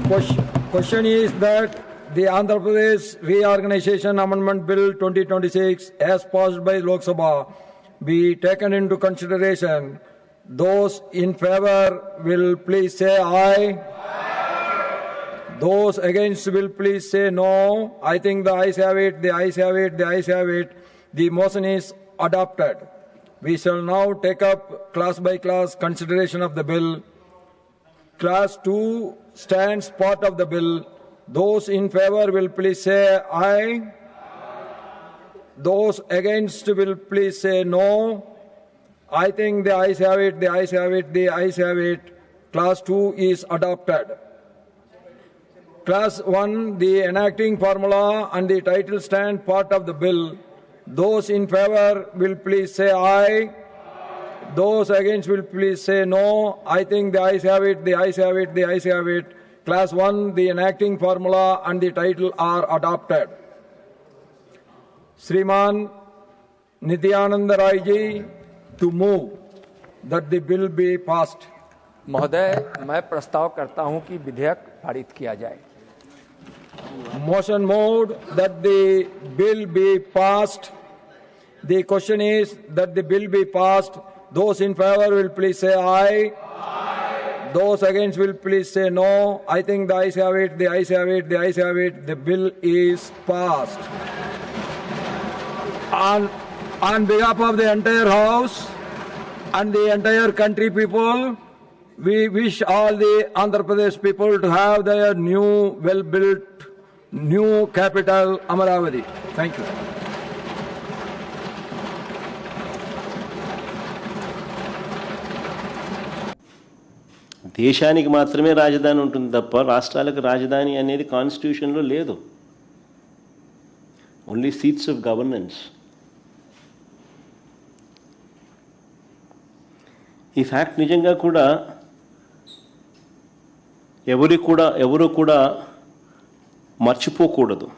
Question is that the Andhra Pradesh Reorganization Amendment Bill 2026 as passed by Lok Sabha be taken into consideration. Those in favor will please say aye. Those against will please say no. I think the ayes have it, the ayes have it, the ayes have it. The motion is adopted. We shall now take up class by class consideration of the bill. Class 2 stands part of the bill. Those in favor will please say aye. Those against will please say no. I think the ayes have it, the ayes have it, the ayes have it. Class 2 is adopted. Class 1, the enacting formula and the title stand part of the bill. Those in favor will please say aye. Those against will please say no. I think the ayes have it, the ayes have it, the ayes have it. Class 1, the enacting formula and the title are adopted. Shriman Nityananda Rai ji to move that the bill be passed. महोदय, मैं प्रस्ताव करता हूं कि विधेयक पारित किया जाए। Motion moved that the bill be passed. The question is that the bill be passed. Those in favor will please say aye. Aye. Those against will please say no. I think the ayes have it, the ayes have it, the ayes have it. The bill is passed. On behalf of the entire House and the entire country people, we wish all the Andhra Pradesh people to have their new, well-built, new capital, Amaravati. Thank you. దేశానికి మాత్రమే రాజధాని ఉంటుంది తప్ప రాష్ట్రాలకు రాజధాని అనేది కాన్స్టిట్యూషన్లో లేదు. Only seats of governance. ఈ ఫ్యాక్ట్ నిజంగా కూడా ఎవరు కూడా మర్చిపోకూడదు.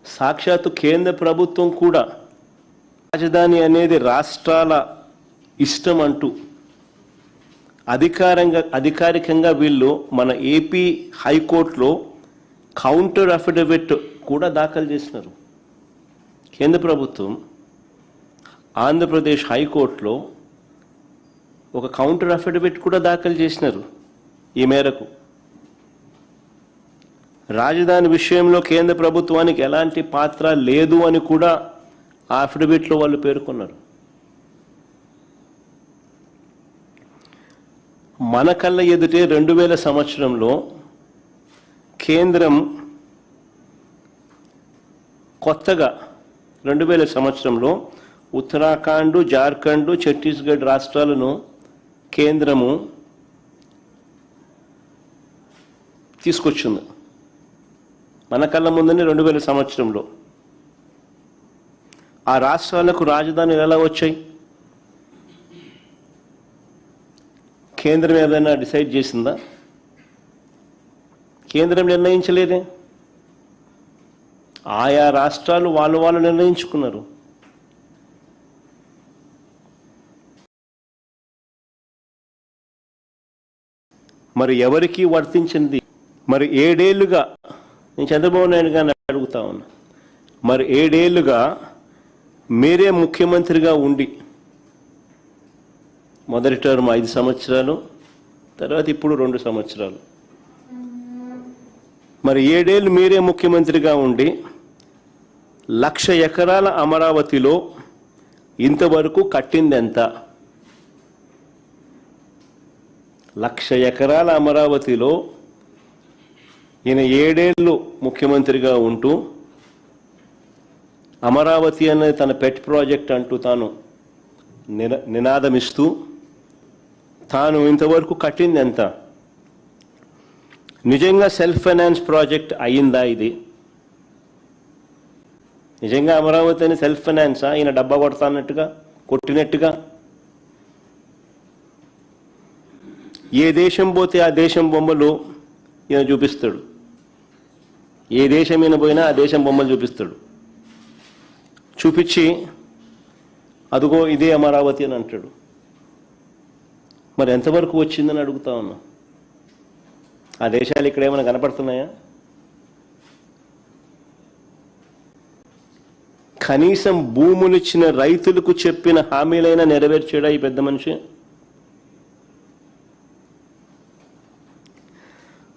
సాక్షాత్తు కేంద్ర ప్రభుత్వం కూడా రాజధాని అనేది రాష్ట్రాల ఇష్టం అంటూ అధికారికంగా వీళ్ళు మన ఏపీ హైకోర్టులో కౌంటర్ అఫిడవిట్ కూడా దాఖలు చేసినారు. కేంద్ర ప్రభుత్వం ఆంధ్రప్రదేశ్ హైకోర్టులో ఒక కౌంటర్ అఫిడవిట్ కూడా దాఖలు చేసినారు. ఈ మేరకు రాజధాని విషయంలో కేంద్ర ప్రభుత్వానికి ఎలాంటి పాత్ర లేదు అని కూడా ఆ అఫిడవిట్లో వాళ్ళు పేర్కొన్నారు. మన కళ్ళ ఎదుటే 2000 సంవత్సరంలో కేంద్రం కొత్తగా 2000 సంవత్సరంలో ఉత్తరాఖండ్, జార్ఖండ్, ఛత్తీస్గఢ్ రాష్ట్రాలను కేంద్రము తీసుకొచ్చింది. మన కళ్ళ ముందని 2000 సంవత్సరంలో ఆ రాష్ట్రాలకు రాజధానులు ఎలా వచ్చాయి? కేంద్రం ఏదైనా డిసైడ్ చేసిందా? కేంద్రం నిర్ణయించలేదే. ఆయా రాష్ట్రాలు వాళ్ళు నిర్ణయించుకున్నారు. మరి ఎవరికి వర్తించింది? మరి 7 ఏళ్లుగా నేను చంద్రబాబు నాయుడు గారిని అడుగుతా ఉన్నా, మరి 7 ఏళ్లుగా మీరే ముఖ్యమంత్రిగా ఉండి, మొదటి టర్మ్ 5 సంవత్సరాలు, తర్వాత ఇప్పుడు 2 సంవత్సరాలు, మరి 7 ఏళ్ళు మీరే ముఖ్యమంత్రిగా ఉండి 1,00,000 ఎకరాల అమరావతిలో ఇంతవరకు కట్టింది ఎంత? 1,00,000 ఎకరాల అమరావతిలో ఈయన 7 ఏళ్ళు ముఖ్యమంత్రిగా ఉంటూ అమరావతి అనేది తన పెట్ ప్రాజెక్ట్ అంటూ తాను నినాదమిస్తూ తాను ఇంతవరకు కట్టింది ఎంత? నిజంగా సెల్ఫ్ ఫైనాన్స్ ప్రాజెక్ట్ అయ్యిందా ఇది? నిజంగా అమరావతి అని సెల్ఫ్ ఫైనాన్సా? ఈయన డబ్బా కొడతానట్టుగా కొట్టినట్టుగా? ఏ దేశం పోతే ఆ దేశం బొమ్మలు ఈయన చూపిస్తాడు. ఏ దేశం ఈయన పోయినా ఆ దేశం బొమ్మలు చూపిస్తాడు. చూపించి అదిగో ఇదే అమరావతి అని అంటాడు. మరి ఎంతవరకు వచ్చిందని అడుగుతా ఉన్నా. ఆ దేశాలు ఇక్కడ ఏమైనా కనపడుతున్నాయా? కనీసం భూములు ఇచ్చిన రైతులకు చెప్పిన హామీలైనా నెరవేర్చాడా ఈ పెద్ద మనిషి?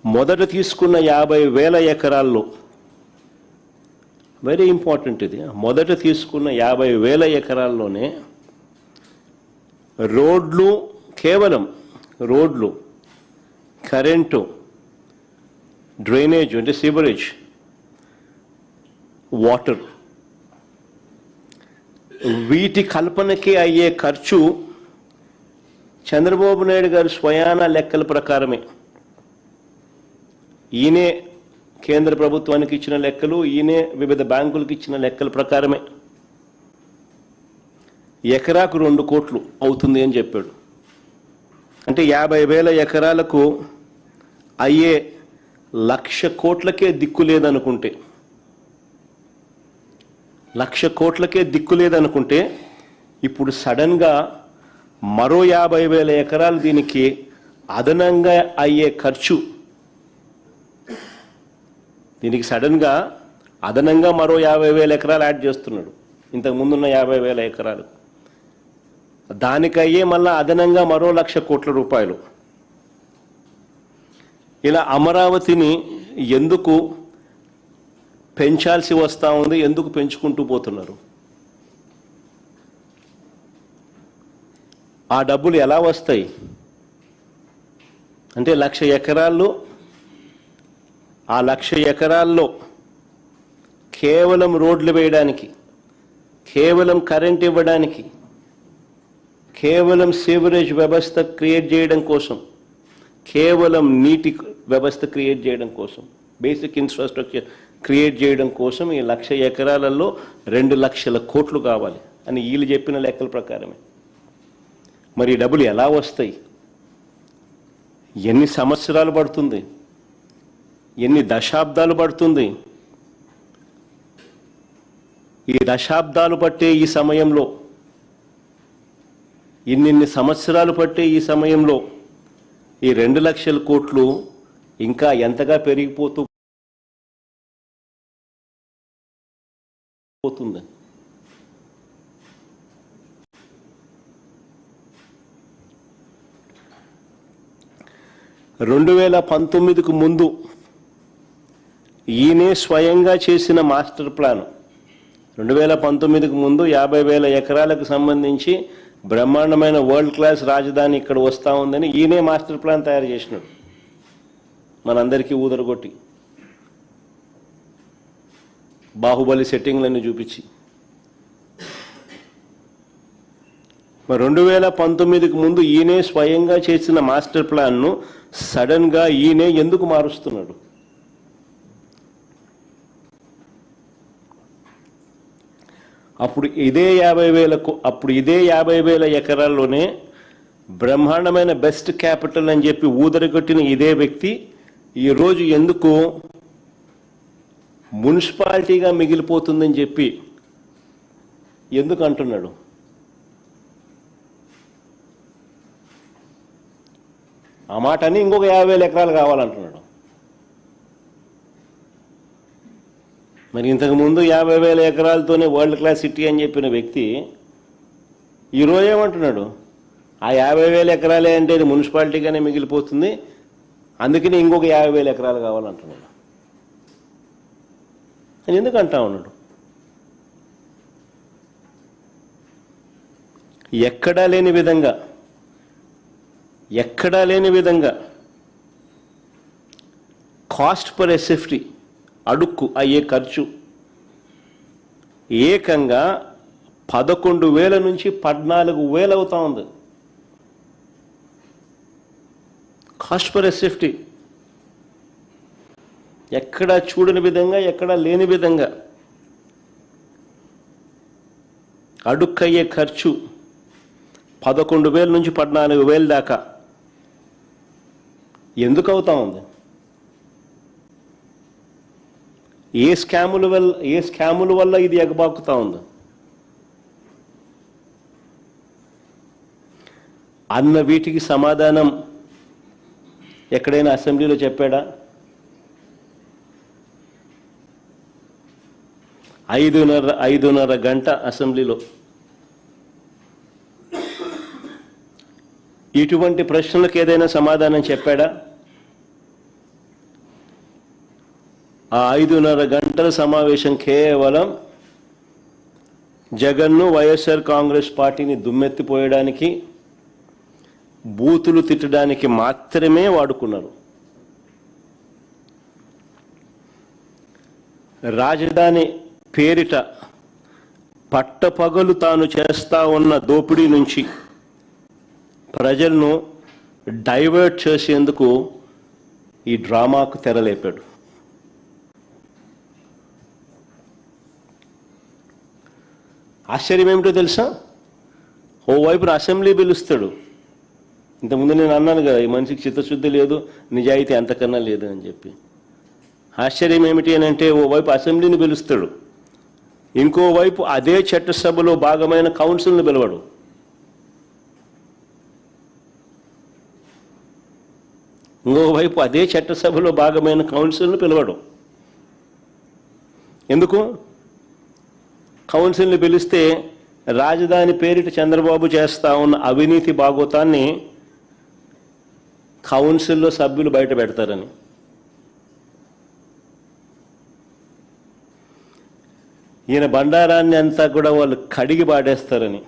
మొదట తీసుకున్న 50,000 ఎకరాల్లో, వెరీ ఇంపార్టెంట్ ఇది, మొదట తీసుకున్న 50,000 ఎకరాల్లోనే రోడ్లు, కేవలం రోడ్లు, కరెంటు, డ్రైనేజ్ అంటే సీవరేజ్, వాటర్, వీటి కల్పనకి అయ్యే ఖర్చు చంద్రబాబు నాయుడు గారు స్వయాన లెక్కల ప్రకారమే, ఈయనే కేంద్ర ప్రభుత్వానికి ఇచ్చిన లెక్కలు, ఈయనే వివిధ బ్యాంకులకు ఇచ్చిన లెక్కల ప్రకారమే ఎకరాకు 2 కోట్లు అవుతుంది అని చెప్పాడు. అంటే 50,000 ఎకరాలకు అయ్యే 1,00,000 కోట్లకే దిక్కు లేదనుకుంటే, 1,00,000 కోట్లకే దిక్కు లేదనుకుంటే ఇప్పుడు సడన్గా మరో 50,000 ఎకరాలు దీనికి అదనంగా అయ్యే ఖర్చు, దీనికి సడన్గా అదనంగా మరో 50,000 ఎకరాలు యాడ్ చేస్తున్నాడు ఇంతకు ముందున్న 50,000 ఎకరాలు. దానికయ్యే మళ్ళా అదనంగా మరో 1,00,000 కోట్ల రూపాయలు. ఇలా అమరావతిని ఎందుకు పెంచాల్సి వస్తూ ఉంది, ఎందుకు పెంచుకుంటూ పోతున్నారు? ఆ డబ్బులు ఎలా వస్తాయి అంటే 1,00,000 ఎకరాల్లో, ఆ 1,00,000 ఎకరాల్లో కేవలం రోడ్లు వేయడానికి, కేవలం కరెంట్ ఇవ్వడానికి, కేవలం సీవరేజ్ వ్యవస్థ క్రియేట్ చేయడం కోసం, కేవలం నీటి వ్యవస్థ క్రియేట్ చేయడం కోసం, బేసిక్ ఇన్ఫ్రాస్ట్రక్చర్ క్రియేట్ చేయడం కోసం ఈ 1,00,000 ఎకరాలలో 2,00,000 కోట్లు కావాలి అని వీళ్ళు చెప్పిన లెక్కల ప్రకారమే. మరి ఈ డబ్బులు ఎలా వస్తాయి? ఎన్ని సంవత్సరాలు పడుతుంది? ఎన్ని దశాబ్దాలు పడుతుంది? ఈ దశాబ్దాలు పట్టే ఈ సమయంలో, ఇన్నిన్ని సంవత్సరాలు పట్టే ఈ సమయంలో ఈ 2,00,000 కోట్లు ఇంకా ఎంతగా పెరిగిపోతూ పోతుంది? (2019) ముందు ఈయనే స్వయంగా చేసిన మాస్టర్ ప్లాన్, 2019 ముందు 50,000 ఎకరాలకు సంబంధించి బ్రహ్మాండమైన వరల్డ్ క్లాస్ రాజధాని ఇక్కడ వస్తూ ఉందని ఈయనే మాస్టర్ ప్లాన్ తయారు చేసినాడు, మనందరికీ ఊదరగొట్టి, బాహుబలి సెట్టింగ్లన్నీ చూపించి. మరి 2019 ముందు ఈయనే స్వయంగా చేసిన మాస్టర్ ప్లాన్ను సడన్గా ఈయనే ఎందుకు మారుస్తున్నాడు? అప్పుడు ఇదే 50,000 ఎకరాల్లోనే బ్రహ్మాండమైన బెస్ట్ క్యాపిటల్ అని చెప్పి ఊదరగొట్టిన ఇదే వ్యక్తి ఈరోజు ఎందుకు మున్సిపాలిటీగా మిగిలిపోతుందని చెప్పి ఎందుకు అంటున్నాడు? ఆ మాట అని ఇంకొక 50,000 ఎకరాలు కావాలంటున్నాడు. మరి ఇంతకుముందు 50,000 ఎకరాలతోనే వరల్డ్ క్లాస్ సిటీ అని చెప్పిన వ్యక్తి ఈరోజు ఏమంటున్నాడు? ఆ 50,000 ఎకరాలే అంటే అది మున్సిపాలిటీగానే మిగిలిపోతుంది, అందుకని ఇంకొక 50,000 ఎకరాలు కావాలంటున్నాడు. అని ఎందుకు అంటా ఉన్నాడు? ఎక్కడా లేని విధంగా కాస్ట్ పర్ ఎస్ఎఫ్టీ, అడుక్కు అయ్యే ఖర్చు ఏకంగా 11,000 నుంచి 14,000 అవుతా ఉంది. కాస్ట్ పర్ ఎస్ఎఫ్టీ ఎక్కడా చూడని విధంగా, ఎక్కడా లేని విధంగా అడుక్కయ్యే ఖర్చు 11,000 నుంచి 14,000 దాకా ఎందుకు అవుతా ఉంది? ఏ స్కాముల వల్ల ఇది ఎగబాకుతా ఉంది అన్న వీటికి సమాధానం ఎక్కడైనా అసెంబ్లీలో చెప్పాడా? 5:30 గంట అసెంబ్లీలో ఇటువంటి ప్రశ్నలకు ఏదైనా సమాధానం చెప్పాడా? ఆ 5:30 గంటల సమావేశం కేవలం జగన్ను, వైఎస్ఆర్ కాంగ్రెస్ పార్టీని దుమ్మెత్తిపోయడానికి, బూతులు తిట్టడానికి మాత్రమే వాడుకున్నారు. రాజధాని పేరిట పట్టపగలు తాను చేస్తా ఉన్న దోపిడీ నుంచి ప్రజలను డైవర్ట్ చేసేందుకు ఈ డ్రామాకు తెరలేపాడు. ఆశ్చర్యం ఏమిటో తెలుసా? ఓవైపు అసెంబ్లీ పిలుస్తాడు. ఇంతకుముందు నేను అన్నాను కదా, ఈ మనిషికి చిత్తశుద్ధి లేదు, నిజాయితీ అంతకన్నా లేదు అని చెప్పి. ఆశ్చర్యం ఏమిటి అని అంటే, ఓవైపు అసెంబ్లీని పిలుస్తాడు, ఇంకోవైపు అదే చట్టసభలో భాగమైన కౌన్సిల్ని పిలవడు. ఇంకోవైపు అదే చట్టసభలో భాగమైన కౌన్సిల్ని పిలవడు. ఎందుకు? కౌన్సిల్ని పిలిస్తే రాజధాని పేరిట చంద్రబాబు చేస్తా ఉన్న అవినీతి బాగోతాన్ని కౌన్సిల్లో సభ్యులు బయట పెడతారని. ఈయన బండారాన్ని అంతా కూడా వాళ్ళు కడిగి పాడేస్తారని.